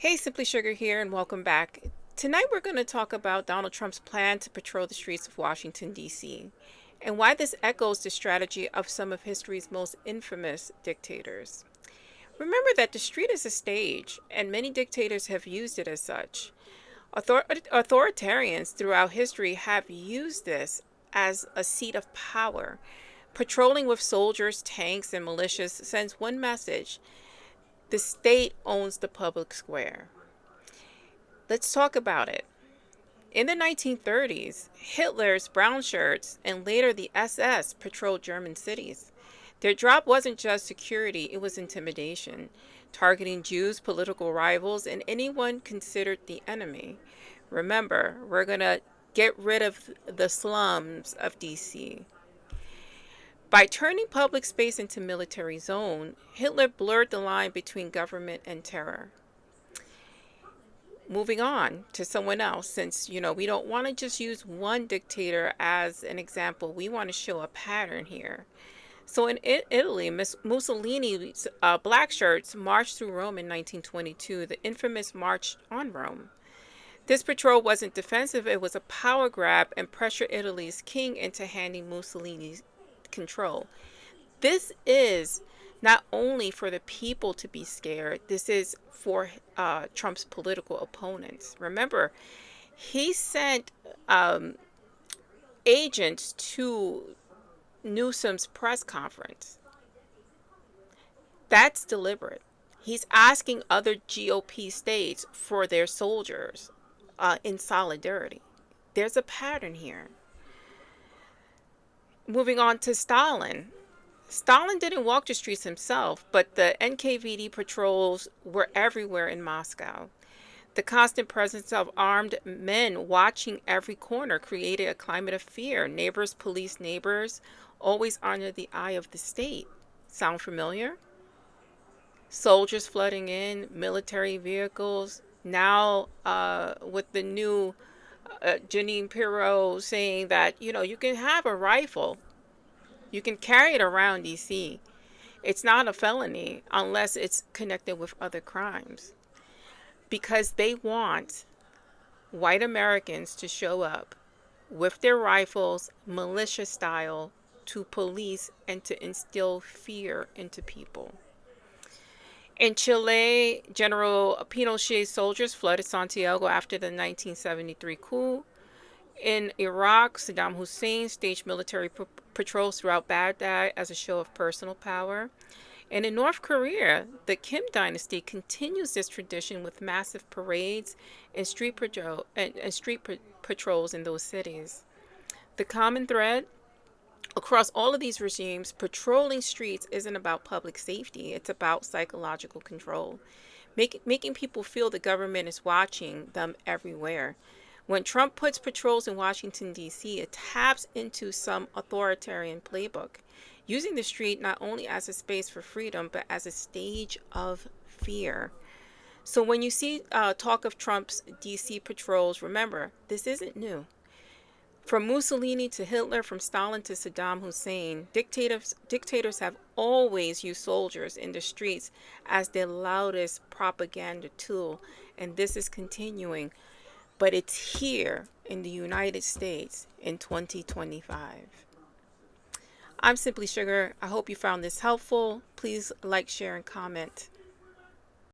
Hey, Simply Sugar here, and welcome back. Tonight we're going to talk about Donald Trump's plan to patrol the streets of Washington, D.C., and why this echoes the strategy of some of history's most infamous dictators. Remember that the street is a stage, and many dictators have used it as such. Authoritarians throughout history have used this as a seat of power. Patrolling with soldiers, tanks, and militias sends one message: the state owns the public square. Let's talk about it. In the 1930s, Hitler's brown shirts and later the SS patrolled German cities. Their job wasn't just security, it was intimidation, targeting Jews, political rivals, and anyone considered the enemy. Remember, we're going to get rid of the slums of DC. By turning public space into military zone, Hitler blurred the line between government and terror. Moving on to someone else, since we don't want to just use one dictator as an example, we want to show a pattern here. So in Italy, Mussolini's black shirts marched through Rome in 1922, the infamous March on Rome. This patrol wasn't defensive, it was a power grab and pressure Italy's king into handing Mussolini's control. This is not only for the people to be scared, this is for Trump's political opponents. Remember, he sent agents to Newsom's press conference. That's deliberate. He's asking other GOP states for their soldiers in solidarity. There's a pattern here. Moving on to Stalin. Stalin didn't walk the streets himself, but the NKVD patrols were everywhere in Moscow. The constant presence of armed men watching every corner created a climate of fear. Neighbors policed neighbors, always under the eye of the state. Sound familiar? Soldiers flooding in, military vehicles. Now, with the new Janine Pirro saying that, you can have a rifle. You can carry it around DC. It's not a felony unless it's connected with other crimes. Because they want white Americans to show up with their rifles, militia style, to police and to instill fear into people. In Chile, General Pinochet's soldiers flooded Santiago after the 1973 coup. In Iraq, Saddam Hussein staged military patrols throughout Baghdad as a show of personal power. And in North Korea, the Kim dynasty continues this tradition with massive parades and street patrols in those cities. The common thread across all of these regimes: patrolling streets isn't about public safety, it's about psychological control, making people feel the government is watching them everywhere. When Trump puts patrols in Washington, D.C., it taps into some authoritarian playbook, using the street not only as a space for freedom, but as a stage of fear. So when you see talk of Trump's D.C. patrols, remember, this isn't new. From Mussolini to Hitler, from Stalin to Saddam Hussein, dictators have always used soldiers in the streets as their loudest propaganda tool, and this is continuing. But it's here in the United States in 2025. I'm Simply Sugar. I hope you found this helpful. Please like, share, and comment.